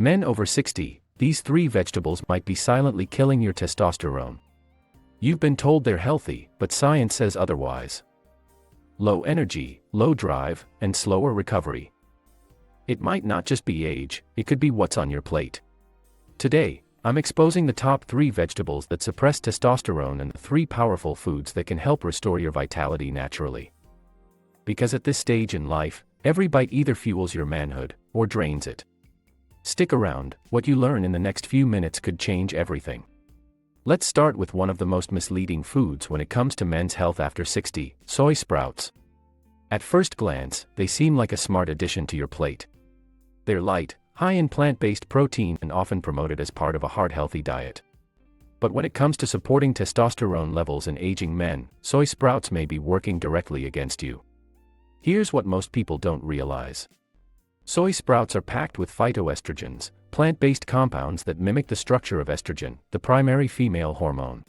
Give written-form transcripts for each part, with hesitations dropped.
Men over 60, these three vegetables might be silently killing your testosterone. You've been told they're healthy, but science says otherwise. Low energy, low drive, and slower recovery. It might not just be age, it could be what's on your plate. Today, I'm exposing the top 3 vegetables that suppress testosterone and the 3 powerful foods that can help restore your vitality naturally. Because at this stage in life, every bite either fuels your manhood or drains it. Stick around, what you learn in the next few minutes could change everything. Let's start with one of the most misleading foods when it comes to men's health after 60, soy sprouts. At first glance, they seem like a smart addition to your plate. They're light, high in plant-based protein and often promoted as part of a heart-healthy diet. But when it comes to supporting testosterone levels in aging men, soy sprouts may be working directly against you. Here's what most people don't realize. Soy sprouts are packed with phytoestrogens, plant-based compounds that mimic the structure of estrogen, the primary female hormone.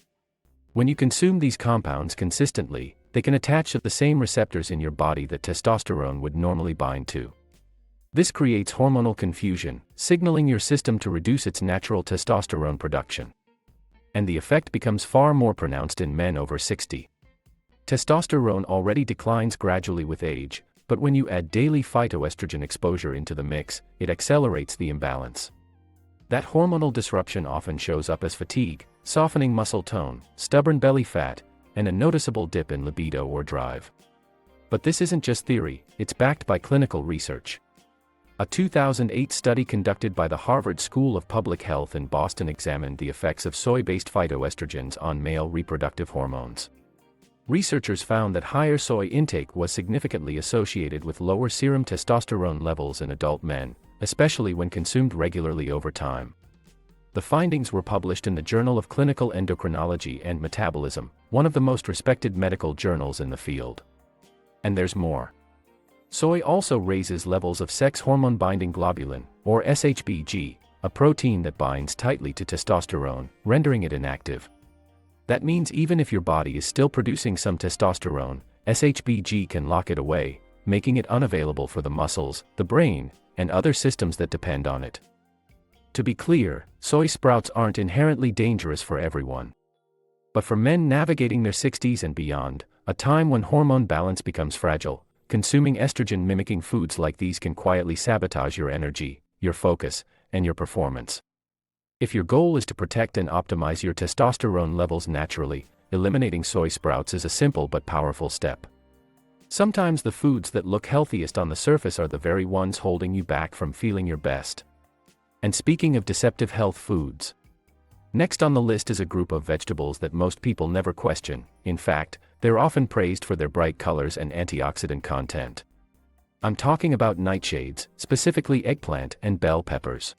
When you consume these compounds consistently, they can attach to the same receptors in your body that testosterone would normally bind to. This creates hormonal confusion, signaling your system to reduce its natural testosterone production. And the effect becomes far more pronounced in men over 60. Testosterone already declines gradually with age, but when you add daily phytoestrogen exposure into the mix, it accelerates the imbalance. That hormonal disruption often shows up as fatigue, softening muscle tone, stubborn belly fat, and a noticeable dip in libido or drive. But this isn't just theory, it's backed by clinical research. A 2008 study conducted by the Harvard School of Public Health in Boston examined the effects of soy-based phytoestrogens on male reproductive hormones. Researchers found that higher soy intake was significantly associated with lower serum testosterone levels in adult men, especially when consumed regularly over time. The findings were published in the Journal of Clinical Endocrinology and Metabolism, one of the most respected medical journals in the field. And there's more. Soy also raises levels of sex hormone-binding globulin, or SHBG, a protein that binds tightly to testosterone, rendering it inactive. That means even if your body is still producing some testosterone, SHBG can lock it away, making it unavailable for the muscles, the brain, and other systems that depend on it. To be clear, soy sprouts aren't inherently dangerous for everyone. But for men navigating their 60s and beyond, a time when hormone balance becomes fragile, consuming estrogen-mimicking foods like these can quietly sabotage your energy, your focus, and your performance. If your goal is to protect and optimize your testosterone levels naturally, eliminating soy sprouts is a simple but powerful step. Sometimes the foods that look healthiest on the surface are the very ones holding you back from feeling your best. And speaking of deceptive health foods, next on the list is a group of vegetables that most people never question. In fact, they're often praised for their bright colors and antioxidant content. I'm talking about nightshades, specifically eggplant and bell peppers.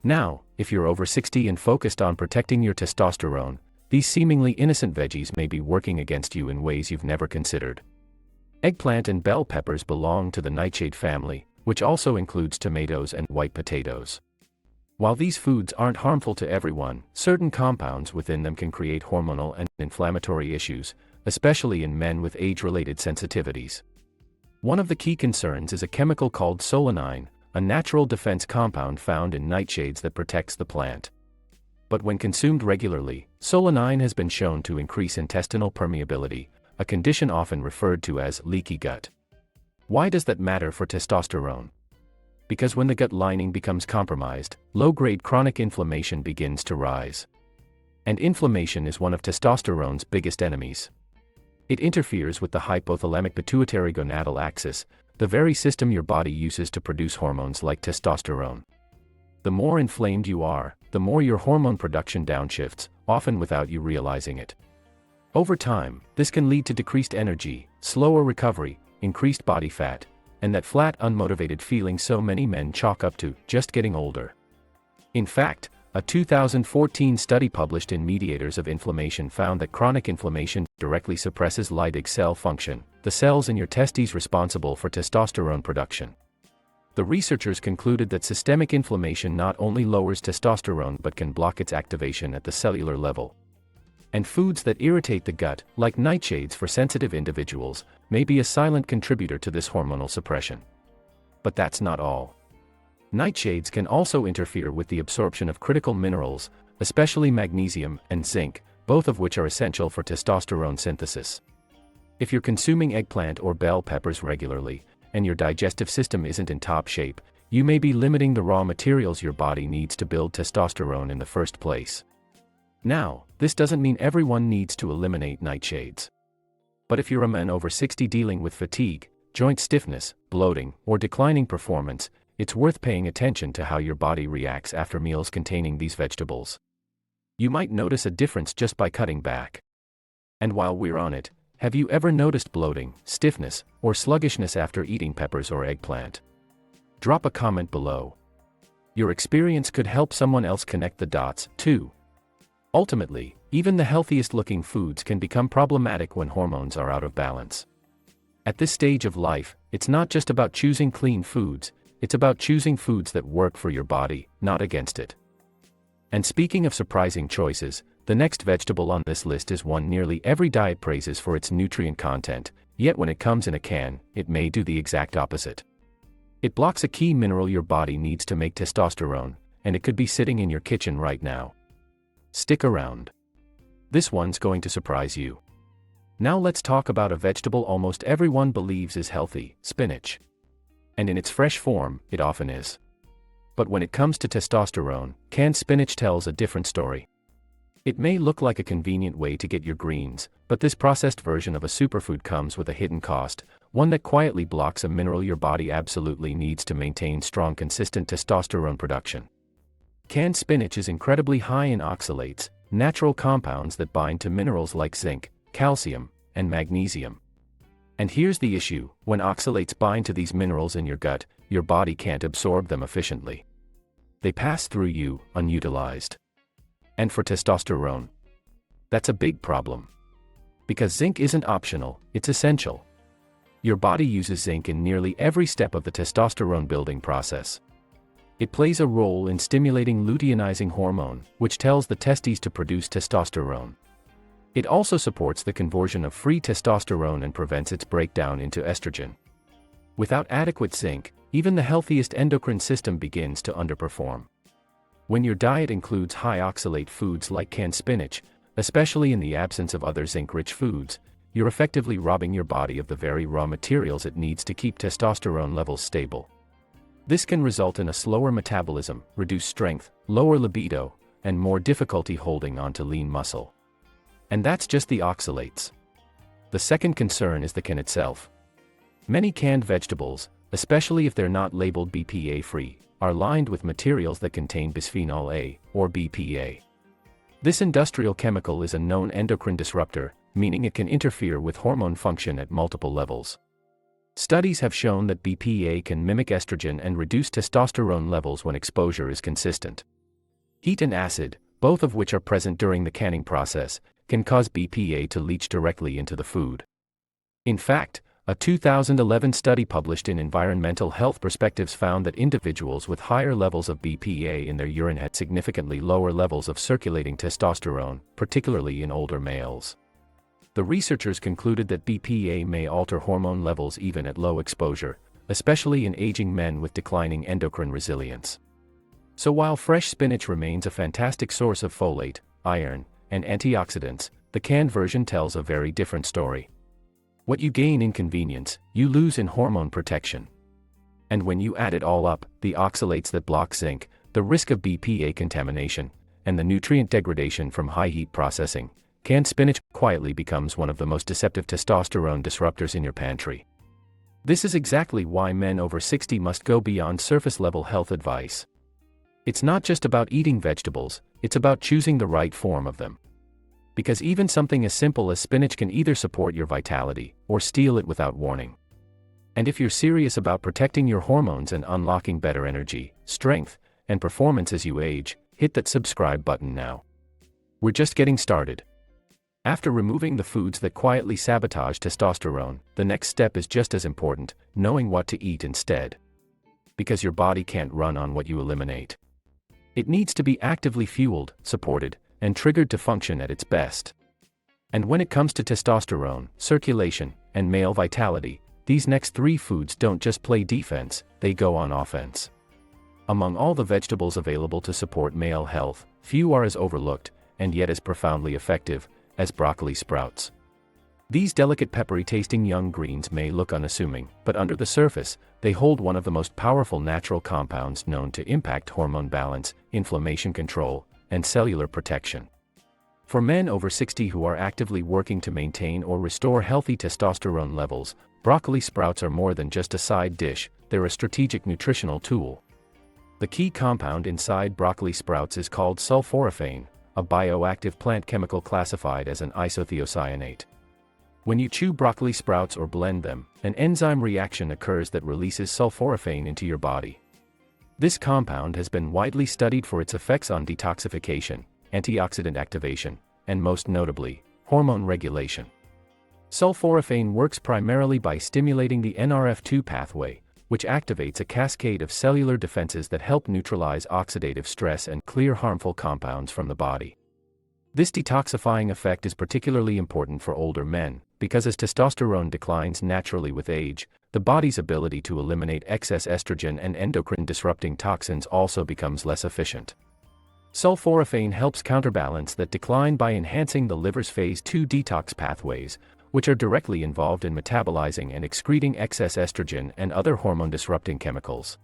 Now, if you're over 60 and focused on protecting your testosterone, these seemingly innocent veggies may be working against you in ways you've never considered. Eggplant and bell peppers belong to the nightshade family, which also includes tomatoes and white potatoes. While these foods aren't harmful to everyone, certain compounds within them can create hormonal and inflammatory issues, especially in men with age-related sensitivities. One of the key concerns is a chemical called solanine, a natural defense compound found in nightshades that protects the plant. But when consumed regularly, solanine has been shown to increase intestinal permeability, a condition often referred to as leaky gut. Why does that matter for testosterone? Because when the gut lining becomes compromised, low-grade chronic inflammation begins to rise. And inflammation is one of testosterone's biggest enemies. It interferes with the hypothalamic pituitary gonadal axis, the very system your body uses to produce hormones like testosterone. The more inflamed you are, the more your hormone production downshifts, often without you realizing it. Over time, this can lead to decreased energy, slower recovery, increased body fat, and that flat, unmotivated feeling so many men chalk up to just getting older. In fact, a 2014 study published in Mediators of Inflammation found that chronic inflammation directly suppresses Leydig cell function, the cells in your testes responsible for testosterone production. The researchers concluded that systemic inflammation not only lowers testosterone but can block its activation at the cellular level. And foods that irritate the gut, like nightshades for sensitive individuals, may be a silent contributor to this hormonal suppression. But that's not all. Nightshades can also interfere with the absorption of critical minerals, especially magnesium and zinc, both of which are essential for testosterone synthesis. If you're consuming eggplant or bell peppers regularly, and your digestive system isn't in top shape, you may be limiting the raw materials your body needs to build testosterone in the first place. Now, this doesn't mean everyone needs to eliminate nightshades. But if you're a man over 60 dealing with fatigue, joint stiffness, bloating, or declining performance, it's worth paying attention to how your body reacts after meals containing these vegetables. You might notice a difference just by cutting back. And while we're on it, have you ever noticed bloating, stiffness, or sluggishness after eating peppers or eggplant? Drop a comment below. Your experience could help someone else connect the dots, too. Ultimately, even the healthiest looking foods can become problematic when hormones are out of balance. At this stage of life, it's not just about choosing clean foods, it's about choosing foods that work for your body, not against it. And speaking of surprising choices, the next vegetable on this list is one nearly every diet praises for its nutrient content, yet when it comes in a can, it may do the exact opposite. It blocks a key mineral your body needs to make testosterone, and it could be sitting in your kitchen right now. Stick around. This one's going to surprise you. Now let's talk about a vegetable almost everyone believes is healthy, spinach. And in its fresh form, it often is. But when it comes to testosterone, canned spinach tells a different story. It may look like a convenient way to get your greens, but this processed version of a superfood comes with a hidden cost, one that quietly blocks a mineral your body absolutely needs to maintain strong, consistent testosterone production. Canned spinach is incredibly high in oxalates, natural compounds that bind to minerals like zinc, calcium, and magnesium. And here's the issue: when oxalates bind to these minerals in your gut, your body can't absorb them efficiently. They pass through you, unutilized. And for testosterone, that's a big problem. Because zinc isn't optional, it's essential. Your body uses zinc in nearly every step of the testosterone building process. It plays a role in stimulating luteinizing hormone, which tells the testes to produce testosterone. It also supports the conversion of free testosterone and prevents its breakdown into estrogen. Without adequate zinc, even the healthiest endocrine system begins to underperform. When your diet includes high oxalate foods like canned spinach, especially in the absence of other zinc-rich foods, you're effectively robbing your body of the very raw materials it needs to keep testosterone levels stable. This can result in a slower metabolism, reduced strength, lower libido, and more difficulty holding onto lean muscle. And that's just the oxalates. The second concern is the can itself. Many canned vegetables, especially if they're not labeled BPA-free, are lined with materials that contain bisphenol A, or BPA. This industrial chemical is a known endocrine disruptor, meaning it can interfere with hormone function at multiple levels. Studies have shown that BPA can mimic estrogen and reduce testosterone levels when exposure is consistent. Heat and acid, both of which are present during the canning process, can cause BPA to leach directly into the food. In fact, a 2011 study published in Environmental Health Perspectives found that individuals with higher levels of BPA in their urine had significantly lower levels of circulating testosterone, particularly in older males. The researchers concluded that BPA may alter hormone levels even at low exposure, especially in aging men with declining endocrine resilience. So while fresh spinach remains a fantastic source of folate, iron, and antioxidants, the canned version tells a very different story. What you gain in convenience, you lose in hormone protection. And when you add it all up, the oxalates that block zinc, the risk of BPA contamination, and the nutrient degradation from high heat processing, canned spinach quietly becomes one of the most deceptive testosterone disruptors in your pantry. This is exactly why men over 60 must go beyond surface-level health advice. It's not just about eating vegetables, it's about choosing the right form of them. Because even something as simple as spinach can either support your vitality, or steal it without warning. And if you're serious about protecting your hormones and unlocking better energy, strength, and performance as you age, hit that subscribe button now. We're just getting started. After removing the foods that quietly sabotage testosterone, the next step is just as important: knowing what to eat instead. Because your body can't run on what you eliminate. It needs to be actively fueled, supported, and triggered to function at its best. And when it comes to testosterone, circulation, and male vitality, these next three foods don't just play defense, they go on offense. Among all the vegetables available to support male health, few are as overlooked, and yet as profoundly effective, as broccoli sprouts. These delicate peppery-tasting young greens may look unassuming, but under the surface, they hold one of the most powerful natural compounds known to impact hormone balance, inflammation control, and cellular protection. For men over 60 who are actively working to maintain or restore healthy testosterone levels, broccoli sprouts are more than just a side dish, they're a strategic nutritional tool. The key compound inside broccoli sprouts is called sulforaphane, a bioactive plant chemical classified as an isothiocyanate. When you chew broccoli sprouts or blend them, an enzyme reaction occurs that releases sulforaphane into your body. This compound has been widely studied for its effects on detoxification, antioxidant activation, and most notably, hormone regulation. Sulforaphane works primarily by stimulating the NRF2 pathway, which activates a cascade of cellular defenses that help neutralize oxidative stress and clear harmful compounds from the body. This detoxifying effect is particularly important for older men, because as testosterone declines naturally with age, the body's ability to eliminate excess estrogen and endocrine-disrupting toxins also becomes less efficient. Sulforaphane helps counterbalance that decline by enhancing the liver's phase 2 detox pathways, which are directly involved in metabolizing and excreting excess estrogen and other hormone-disrupting chemicals.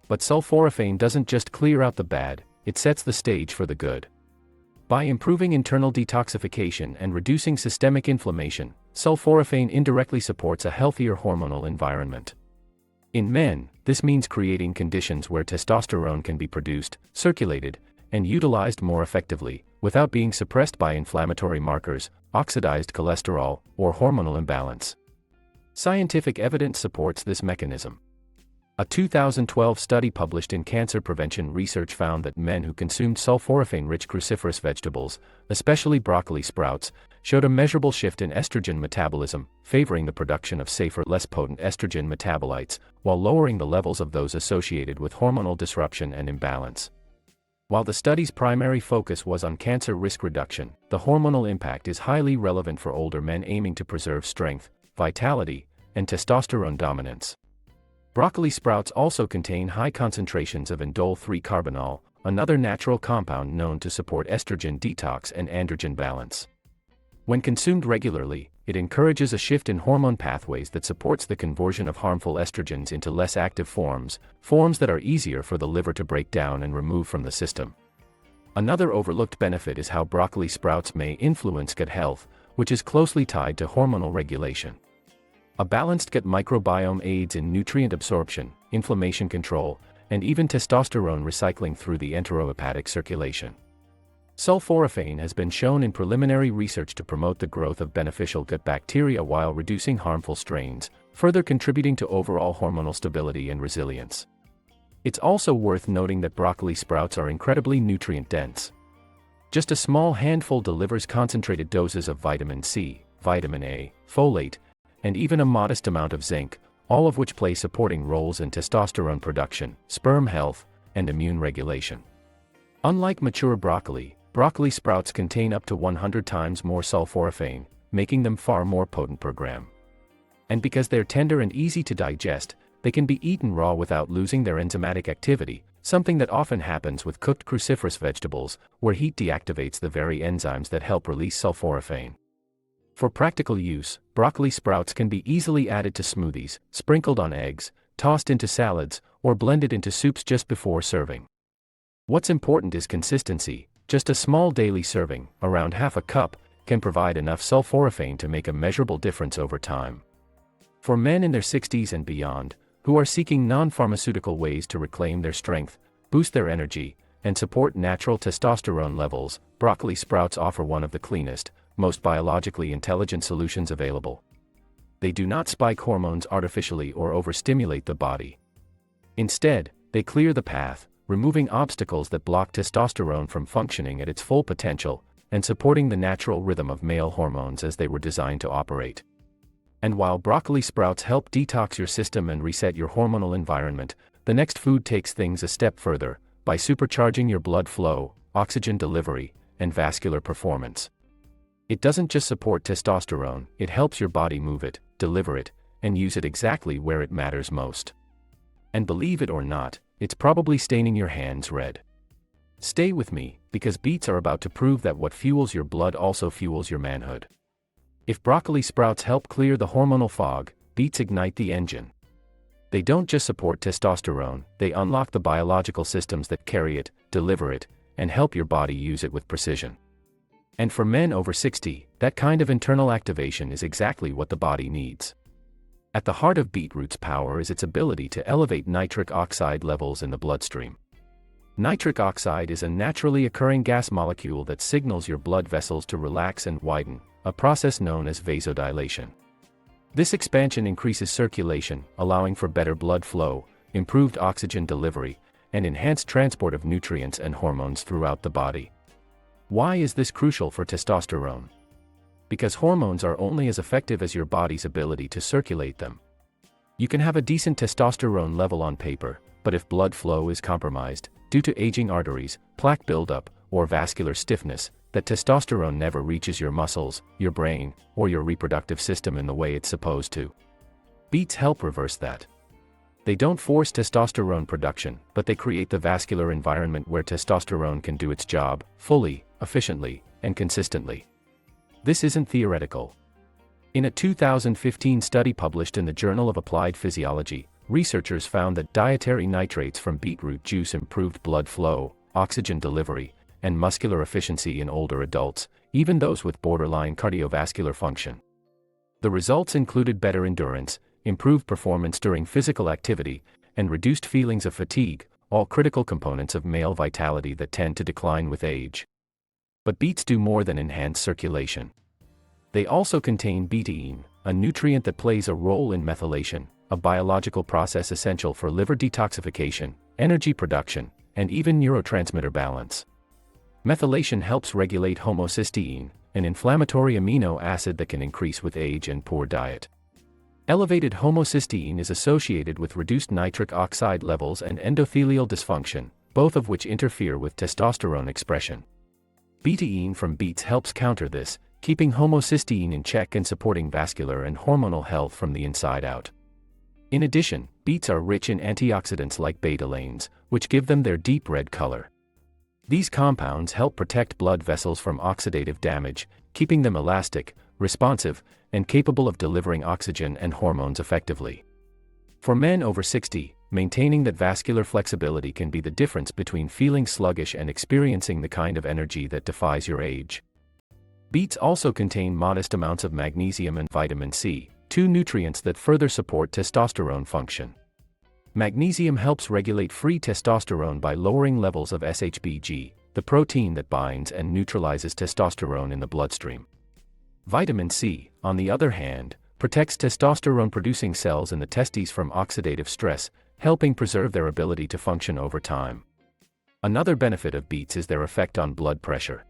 But sulforaphane doesn't just clear out the bad, it sets the stage for the good. By improving internal detoxification and reducing systemic inflammation, sulforaphane indirectly supports a healthier hormonal environment. In men, this means creating conditions where testosterone can be produced, circulated, and utilized more effectively, without being suppressed by inflammatory markers, oxidized cholesterol, or hormonal imbalance. Scientific evidence supports this mechanism. A 2012 study published in Cancer Prevention Research found that men who consumed sulforaphane-rich cruciferous vegetables, especially broccoli sprouts, showed a measurable shift in estrogen metabolism, favoring the production of safer, less potent estrogen metabolites, while lowering the levels of those associated with hormonal disruption and imbalance. While the study's primary focus was on cancer risk reduction, the hormonal impact is highly relevant for older men aiming to preserve strength, vitality, and testosterone dominance. Broccoli sprouts also contain high concentrations of indole-3-carbinol, another natural compound known to support estrogen detox and androgen balance. When consumed regularly, it encourages a shift in hormone pathways that supports the conversion of harmful estrogens into less active forms that are easier for the liver to break down and remove from the system. Another overlooked benefit is how broccoli sprouts may influence gut health, which is closely tied to hormonal regulation. A balanced gut microbiome aids in nutrient absorption, inflammation control, and even testosterone recycling through the enterohepatic circulation. Sulforaphane has been shown in preliminary research to promote the growth of beneficial gut bacteria while reducing harmful strains, further contributing to overall hormonal stability and resilience. It's also worth noting that broccoli sprouts are incredibly nutrient-dense. Just a small handful delivers concentrated doses of vitamin C, vitamin A, folate, and even a modest amount of zinc, all of which play supporting roles in testosterone production, sperm health, and immune regulation. Unlike mature broccoli sprouts contain up to 100 times more sulforaphane, making them far more potent per gram. And because they're tender and easy to digest, they can be eaten raw without losing their enzymatic activity, something that often happens with cooked cruciferous vegetables, where heat deactivates the very enzymes that help release sulforaphane. For practical use, broccoli sprouts can be easily added to smoothies, sprinkled on eggs, tossed into salads, or blended into soups just before serving. What's important is consistency. Just a small daily serving, around half a cup, can provide enough sulforaphane to make a measurable difference over time. For men in their 60s and beyond, who are seeking non-pharmaceutical ways to reclaim their strength, boost their energy, and support natural testosterone levels, broccoli sprouts offer one of the cleanest, most biologically intelligent solutions available. They do not spike hormones artificially or overstimulate the body. Instead, they clear the path, removing obstacles that block testosterone from functioning at its full potential, and supporting the natural rhythm of male hormones as they were designed to operate. And while broccoli sprouts help detox your system and reset your hormonal environment, the next food takes things a step further, by supercharging your blood flow, oxygen delivery, and vascular performance. It doesn't just support testosterone, it helps your body move it, deliver it, and use it exactly where it matters most. And believe it or not, it's probably staining your hands red. Stay with me, because beets are about to prove that what fuels your blood also fuels your manhood. If broccoli sprouts help clear the hormonal fog, beets ignite the engine. They don't just support testosterone, they unlock the biological systems that carry it, deliver it, and help your body use it with precision. And for men over 60, that kind of internal activation is exactly what the body needs. At the heart of beetroot's power is its ability to elevate nitric oxide levels in the bloodstream. Nitric oxide is a naturally occurring gas molecule that signals your blood vessels to relax and widen, a process known as vasodilation. This expansion increases circulation, allowing for better blood flow, improved oxygen delivery, and enhanced transport of nutrients and hormones throughout the body. Why is this crucial for testosterone? Because hormones are only as effective as your body's ability to circulate them. You can have a decent testosterone level on paper, but if blood flow is compromised, due to aging arteries, plaque buildup, or vascular stiffness, that testosterone never reaches your muscles, your brain, or your reproductive system in the way it's supposed to. Beets help reverse that. They don't force testosterone production, but they create the vascular environment where testosterone can do its job, fully, efficiently, and consistently. This isn't theoretical. In a 2015 study published in the Journal of Applied Physiology, researchers found that dietary nitrates from beetroot juice improved blood flow, oxygen delivery, and muscular efficiency in older adults, even those with borderline cardiovascular function. The results included better endurance, improved performance during physical activity, and reduced feelings of fatigue, all critical components of male vitality that tend to decline with age. But beets do more than enhance circulation. They also contain betaine, a nutrient that plays a role in methylation, a biological process essential for liver detoxification, energy production, and even neurotransmitter balance. Methylation helps regulate homocysteine, an inflammatory amino acid that can increase with age and poor diet. Elevated homocysteine is associated with reduced nitric oxide levels and endothelial dysfunction, both of which interfere with testosterone expression. Betaine from beets helps counter this, keeping homocysteine in check and supporting vascular and hormonal health from the inside out. In addition, beets are rich in antioxidants like betalains, which give them their deep red color. These compounds help protect blood vessels from oxidative damage, keeping them elastic, responsive, and capable of delivering oxygen and hormones effectively. For men over 60, maintaining that vascular flexibility can be the difference between feeling sluggish and experiencing the kind of energy that defies your age. Beets also contain modest amounts of magnesium and vitamin C, two nutrients that further support testosterone function. Magnesium helps regulate free testosterone by lowering levels of SHBG, the protein that binds and neutralizes testosterone in the bloodstream. Vitamin C, on the other hand, protects testosterone-producing cells in the testes from oxidative stress, helping preserve their ability to function over time. Another benefit of beets is their effect on blood pressure.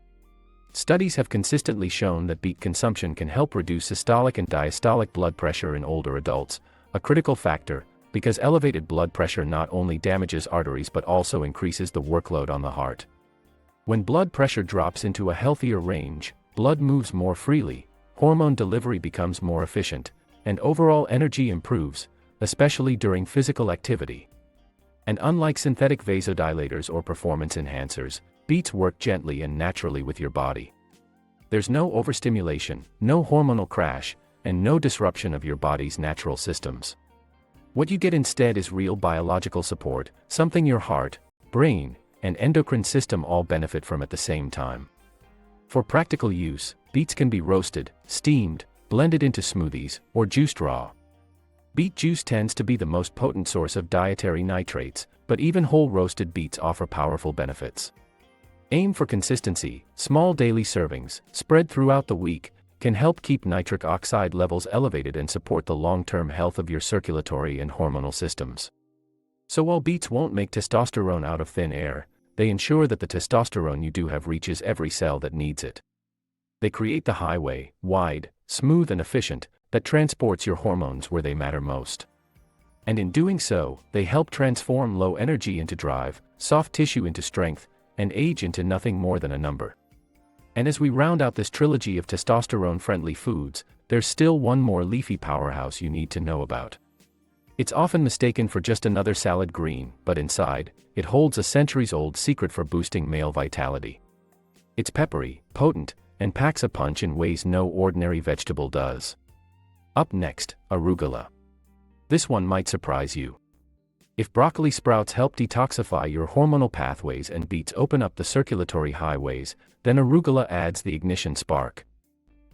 Studies have consistently shown that beet consumption can help reduce systolic and diastolic blood pressure in older adults, a critical factor, because elevated blood pressure not only damages arteries but also increases the workload on the heart. When blood pressure drops into a healthier range, blood moves more freely, hormone delivery becomes more efficient, and overall energy improves, especially during physical activity. And unlike synthetic vasodilators or performance enhancers, beets work gently and naturally with your body. There's no overstimulation, no hormonal crash, and no disruption of your body's natural systems. What you get instead is real biological support, something your heart, brain, and endocrine system all benefit from at the same time. For practical use, beets can be roasted, steamed, blended into smoothies, or juiced raw. Beet juice tends to be the most potent source of dietary nitrates, but even whole roasted beets offer powerful benefits. Aim for consistency. Small daily servings, spread throughout the week, can help keep nitric oxide levels elevated and support the long-term health of your circulatory and hormonal systems. So while beets won't make testosterone out of thin air, they ensure that the testosterone you do have reaches every cell that needs it. They create the highway, wide, smooth and efficient, that transports your hormones where they matter most. And in doing so, they help transform low energy into drive, soft tissue into strength, and age into nothing more than a number. And as we round out this trilogy of testosterone-friendly foods, there's still one more leafy powerhouse you need to know about. It's often mistaken for just another salad green, but inside, it holds a centuries-old secret for boosting male vitality. It's peppery, potent, and packs a punch in ways no ordinary vegetable does. Up next, arugula. This one might surprise you. If broccoli sprouts help detoxify your hormonal pathways and beets open up the circulatory highways, then arugula adds the ignition spark.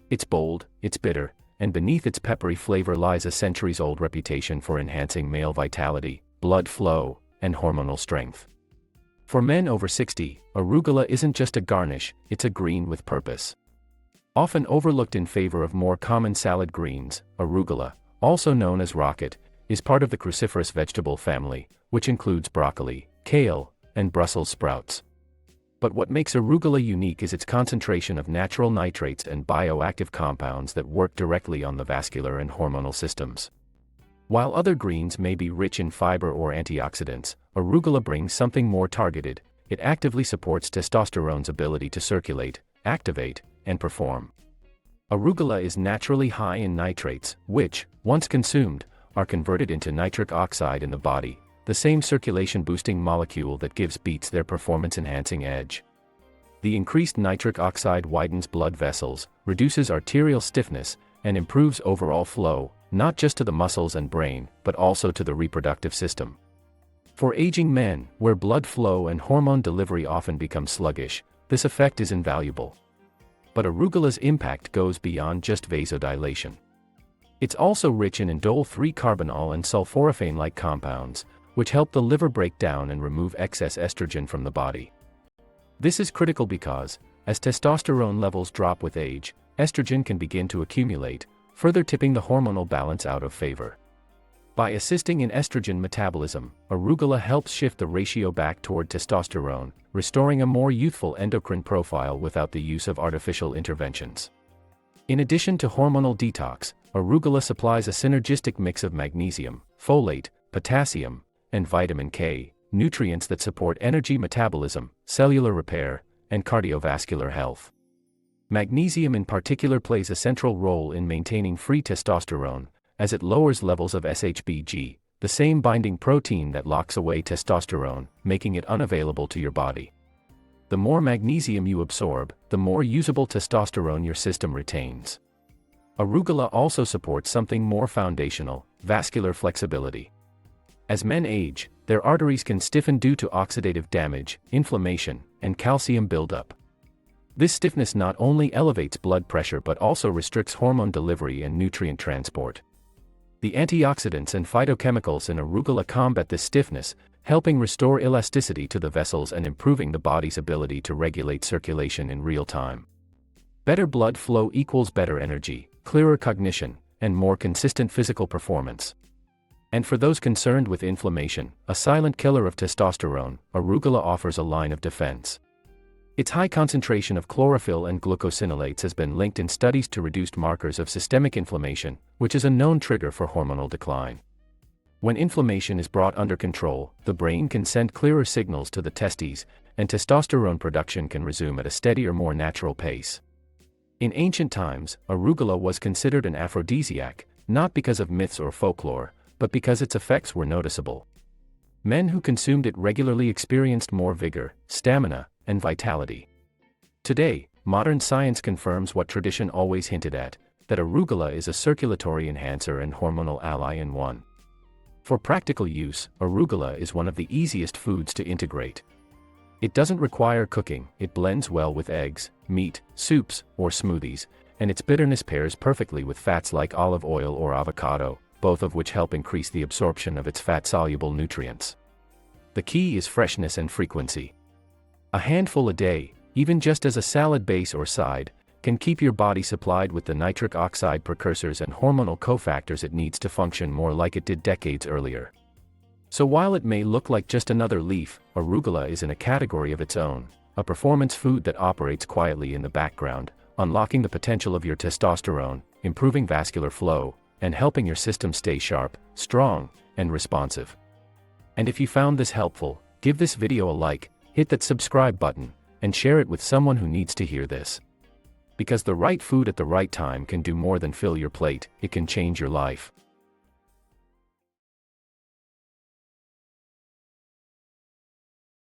It's bold, it's bitter, and beneath its peppery flavor lies a centuries-old reputation for enhancing male vitality, blood flow, and hormonal strength. For men over 60, arugula isn't just a garnish, it's a green with purpose. Often overlooked in favor of more common salad greens, arugula, also known as rocket, is part of the cruciferous vegetable family, which includes broccoli, kale, and Brussels sprouts. But what makes arugula unique is its concentration of natural nitrates and bioactive compounds that work directly on the vascular and hormonal systems. While other greens may be rich in fiber or antioxidants, arugula brings something more targeted. It actively supports testosterone's ability to circulate, activate, and perform. Arugula is naturally high in nitrates, which, once consumed, are converted into nitric oxide in the body, the same circulation-boosting molecule that gives beets their performance-enhancing edge. The increased nitric oxide widens blood vessels, reduces arterial stiffness, and improves overall flow, not just to the muscles and brain, but also to the reproductive system. For aging men, where blood flow and hormone delivery often become sluggish, this effect is invaluable. But arugula's impact goes beyond just vasodilation. It's also rich in indole-3-carbinol and sulforaphane-like compounds, which help the liver break down and remove excess estrogen from the body. This is critical because, as testosterone levels drop with age, estrogen can begin to accumulate, further tipping the hormonal balance out of favor. By assisting in estrogen metabolism, arugula helps shift the ratio back toward testosterone, restoring a more youthful endocrine profile without the use of artificial interventions. In addition to hormonal detox, arugula supplies a synergistic mix of magnesium, folate, potassium, and vitamin K, nutrients that support energy metabolism, cellular repair, and cardiovascular health. Magnesium in particular plays a central role in maintaining free testosterone, as it lowers levels of SHBG, the same binding protein that locks away testosterone, making it unavailable to your body. The more magnesium you absorb, the more usable testosterone your system retains. Arugula also supports something more foundational, vascular flexibility. As men age, their arteries can stiffen due to oxidative damage, inflammation, and calcium buildup. This stiffness not only elevates blood pressure but also restricts hormone delivery and nutrient transport. The antioxidants and phytochemicals in arugula combat this stiffness, helping restore elasticity to the vessels and improving the body's ability to regulate circulation in real time. Better blood flow equals better energy, clearer cognition, and more consistent physical performance. And for those concerned with inflammation, a silent killer of testosterone, arugula offers a line of defense. Its high concentration of chlorophyll and glucosinolates has been linked in studies to reduced markers of systemic inflammation, which is a known trigger for hormonal decline. When inflammation is brought under control, the brain can send clearer signals to the testes, and testosterone production can resume at a steadier, more natural pace. In ancient times, arugula was considered an aphrodisiac, not because of myths or folklore, but because its effects were noticeable. Men who consumed it regularly experienced more vigor, stamina, and vitality. Today, modern science confirms what tradition always hinted at, that arugula is a circulatory enhancer and hormonal ally in one. For practical use, arugula is one of the easiest foods to integrate. It doesn't require cooking, it blends well with eggs, meat, soups, or smoothies, and its bitterness pairs perfectly with fats like olive oil or avocado, both of which help increase the absorption of its fat-soluble nutrients. The key is freshness and frequency. A handful a day, even just as a salad base or side, can keep your body supplied with the nitric oxide precursors and hormonal cofactors it needs to function more like it did decades earlier. So while it may look like just another leaf, arugula is in a category of its own, a performance food that operates quietly in the background, unlocking the potential of your testosterone, improving vascular flow, and helping your system stay sharp, strong, and responsive. And if you found this helpful, give this video a like, hit that subscribe button, and share it with someone who needs to hear this. Because the right food at the right time can do more than fill your plate, it can change your life.